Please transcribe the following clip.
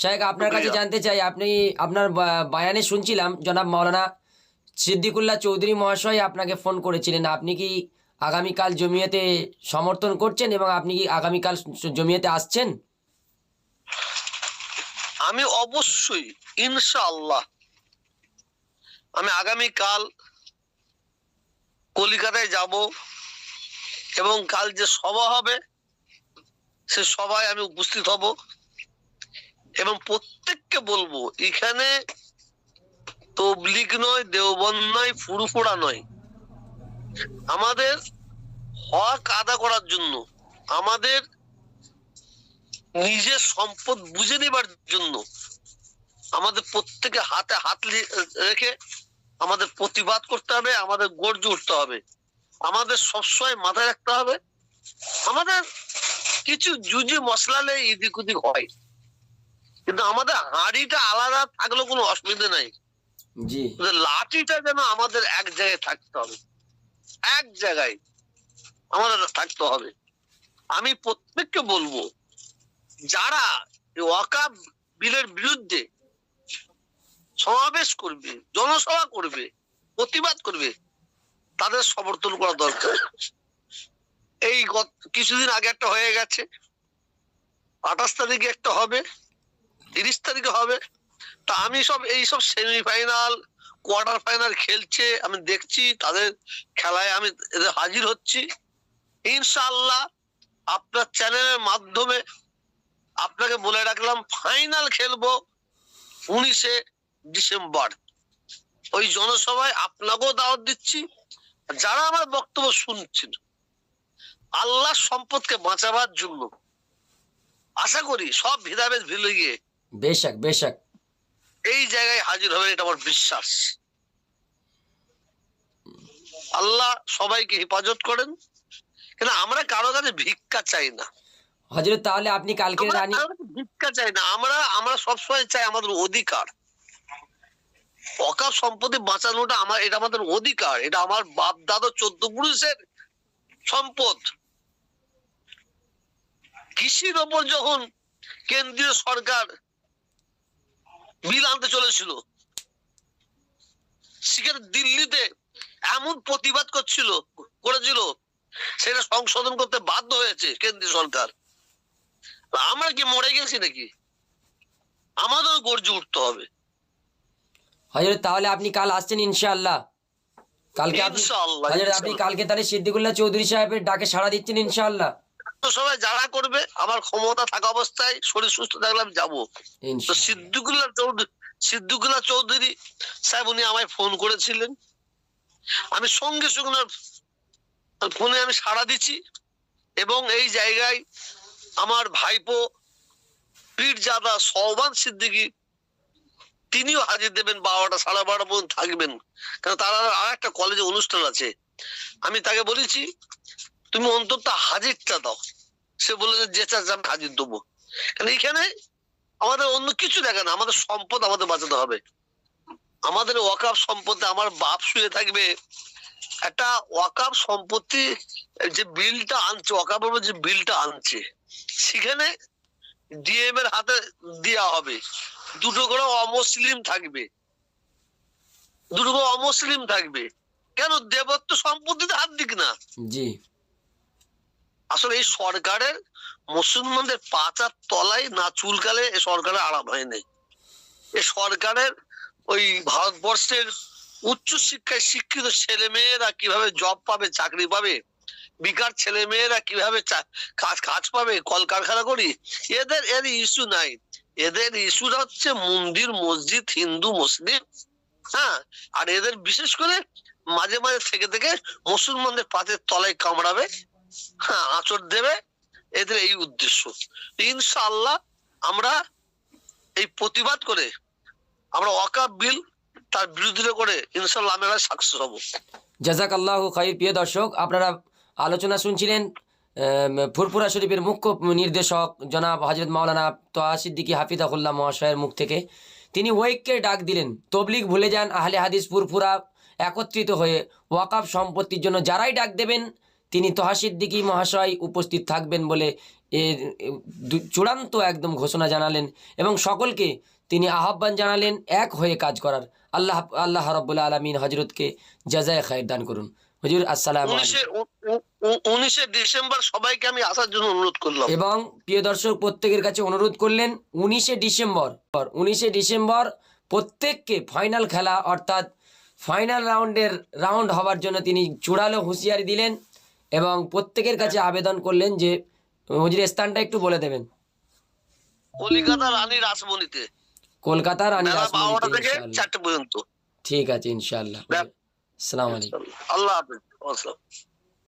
শায়েখ আপনার কাছে শুক্রিয়া। জানতে চাই, আপনি আপনার বায়ানে শুনছিলাম জনাব মাওলানা সিদ্দিকুল্লাহ চৌধুরী মহাশয় আপনাকে ফোন করেছিলেন। আপনি কি আগামীকাল জমিয়তে সমর্থন করছেন এবং আপনি কি আগামীকাল জমিয়তে আসছেন? আমি অবশ্যই, ইনশাআল্লাহ, আমি আগামীকাল কলিকাতায় যাব এবং কাল যে সভা হবে সে সভায় আমি উপস্থিত হব এবং প্রত্যেককে বলবো এখানে তবলিগ নয়, দেওবন্দ নয়, ফুরফুরা নয়, আমাদের হক আদা করার জন্য, আমাদের নিজের সম্পদ বুঝে নেবার জন্য আমাদের প্রত্যেকে হাতে হাত রেখে আমাদের প্রতিবাদ করতে হবে, আমাদের গর্জে উঠতে হবে। আমাদের সবসময় মাথায় রাখতে হবে আমাদের কিছু জুজি মশলালে এদিক ওদিক হয়, কিন্তু আমাদের হাঁড়িটা আলাদা থাকলে কোনো অসুবিধা নাই, জি, লাঠিটা যেন আমাদের এক জায়গায় থাকতে হবে, এক জায়গায় আমাদের থাকতে হবে। আমি প্রত্যেককে বলবো যারা ওয়াকাফ বিলের বিরুদ্ধে সমাবেশ করবে, জনসভা করবে, প্রতিবাদ করবে, তাদের সমর্থন করা দরকার। এই কিছুদিন আগে একটা হয়ে গেছে, 28 তারিখে একটা হবে, 30 তারিখে হবে। তা আমি এইসব সেমিফাইনাল, কোয়ার্টার ফাইনাল খেলছে, আমি দেখছি, তাদের খেলায় আমি এদের হাজির হচ্ছি। ইনশাআল্লাহ আপনার চ্যানেলের মাধ্যমে আপনাকে বলে রাখলাম, ফাইনাল খেলবো 19শে ডিসেম্বর। ওই জনসভায় আপনাকেও দাওয়াত দিচ্ছি। যারা আমার বক্তব্য শুনছেন, আল্লাহ সম্পদকে বাঁচাবার জন্য আশা করি সব ভেদাভেদ ভুলে গিয়ে বেশক বেশক এই জায়গায় হাজির হবে, এটা আমার বিশ্বাস। আল্লাহ সবাইকে হেফাজত করেন, কিন্তু আমরা কারো কাছে ভিক্ষা চাই না। হযরত, তাহলে আপনি কালকে আমরা রানী কারো কাছে ভিক্ষা চাই না, আমরা সবসময় চাই আমাদের অধিকার। ওয়াকাফ সম্পত্তি বাঁচানোটা এটা আমাদের অধিকার, এটা আমার বাপ দাদা 14 পুরুষের সম্পদ। কৃষির ওপর যখন কেন্দ্রীয় সরকার বিল আনতে চলেছিল, সেখানে দিল্লিতে এমন প্রতিবাদ করেছিল, সেটা সংশোধন করতে বাধ্য হয়েছে কেন্দ্রীয় সরকার। আমরা কি মরে গেছি নাকি? আমাদেরও গর্জে উঠতে হবে। হযরত, তাহলে আপনি কাল আসছেন ইনশাআল্লাহ? কালকে আপনি ইনশাআল্লাহ, হযরত, আপনি কালকে তাহলে সিদ্দিকুল্লাহ চৌধুরী সাহেবের ডাকে সাড়া দিচ্ছেন ইনশাআল্লাহ? সবাই যারা করবে, আমার ক্ষমতা থাকা অবস্থায়, শরীর সুস্থ থাকলে আমি যাবো। তো ইনশাআল্লাহ। সিদ্দিকুল্লাহ চৌধুরী সাহেব উনি আমায় ফোন করেছিলেন, আমি সঙ্গে সঙ্গে ফোনে আমি সাড়া দিচ্ছি। এবং এই জায়গায় আমার ভাইপো পীরজাদা সওবান সিদ্দিকী তিনিও হাজির দেবেন, 12টা 12:30 পর্যন্ত থাকবেন, কারণ তার আর একটা কলেজে অনুষ্ঠান আছে। আমি তাকে বলেছি তুমি অন্তত হাজিরটা দাও। সে বলে যে চাচ্ছে আমি হাজির দেবো, কারণ এখানে আমাদের অন্য কিছু দেখে না, আমাদের সম্পদ আমাদের বাঁচাতে হবে। আমাদের ওয়াকাফ সম্পত্তি, আমার বাপ শুয়ে থাকবে, একটা ওয়াকাফ সম্পত্তি যে বিলটা আনছে, ওয়াকাফের যে বিলটা আনছে, সেখানে ডিএম এর হাতে দেওয়া হবে, দুটো করে অমুসলিম থাকবে, কেন দেবত্ব সম্পত্তিতে হাত দিক না? জি, আসলে এই সরকারের মুসলমানদের পাচার তলায় না চুলকালে এই সরকারের আরাম হয়নি। এই সরকারের ওই ভারতবর্ষের উচ্চ শিক্ষায় শিক্ষিত ছেলে মেয়েরা কিভাবে জব পাবে, চাকরি পাবে, বেকার ছেলে মেয়েরা কিভাবে কাজ পাবে, কলকারখানা করি, এর ইস্যু নাই। এদের ইস্যুটা হচ্ছে মন্দির মসজিদ, হিন্দু মুসলিম। হ্যাঁ, আর এদের বিশেষ করে মাঝে মাঝে থেকে মুসলমানদের পাতের তলায় কামড়াবে, হ্যাঁ, আঁচড় দেবে, এদের এই উদ্দেশ্য। ইনশাআল্লাহ আমরা এই প্রতিবাদ করে, আমরা ওয়াকাফ বিল তার বিরোধিতা করে ইনশাআল্লাহ আমরা সাকসেস হব। জাযাকাল্লাহু খাইর। প্রিয় দর্শক, আপনারা আলোচনা শুনছিলেন ফুরফুরা শরীফের মুখ্য নির্দেশক জনাব হযরত মাওলানা তোহা সিদ্দিকী হাফিজাহুল্লাহ মহাশয়ের মুখ থেকে। তিনি ঐক্যের ডাক দিলেন, তবলিগ ভুলে যান, আহলে হাদিস ফুরফুরা একত্রিত হয়ে ওয়াকাফ সম্পত্তির জন্য যারাই ডাক দেবেন তিনি তোহা সিদ্দিকী মহাশয় উপস্থিত থাকবেন বলে এর চূড়ান্ত একদম ঘোষণা জানালেন এবং সকলকে তিনি আহ্বান জানালেন এক হয়ে কাজ করার। আল্লাহ রাব্বুল আলামিন হযরতকে জাযায়ে খায়র দান করুন। হুজুর আসসালামু আলাইকুম। 19শে ডিসেম্বর সবাইকে আমি আসার জন্য অনুরোধ করলাম। এবং প্রিয় দর্শক প্রত্যেকের কাছে অনুরোধ করলেন 19শে ডিসেম্বর প্রত্যেককে ফাইনাল খেলা অর্থাৎ ফাইনাল রাউন্ড হওয়ার জন্য তিনি চূড়ালো হুঁশিয়ারি দিলেন এবং প্রত্যেকের কাছে আবেদন করলেন যে হুজুর স্থানটা একটু বলে দেবেন। কলিকাতা রানী রাসমণিতে, কলকাতা রানী বেলা 12টা রাসমণিতে থেকে ইনশাআল্লাহ। 4টে পর্যন্ত। ঠিক আছে ইনশাআল্লাহ। আসসালামু আলাইকুম। আল্লাহ হাফেজ।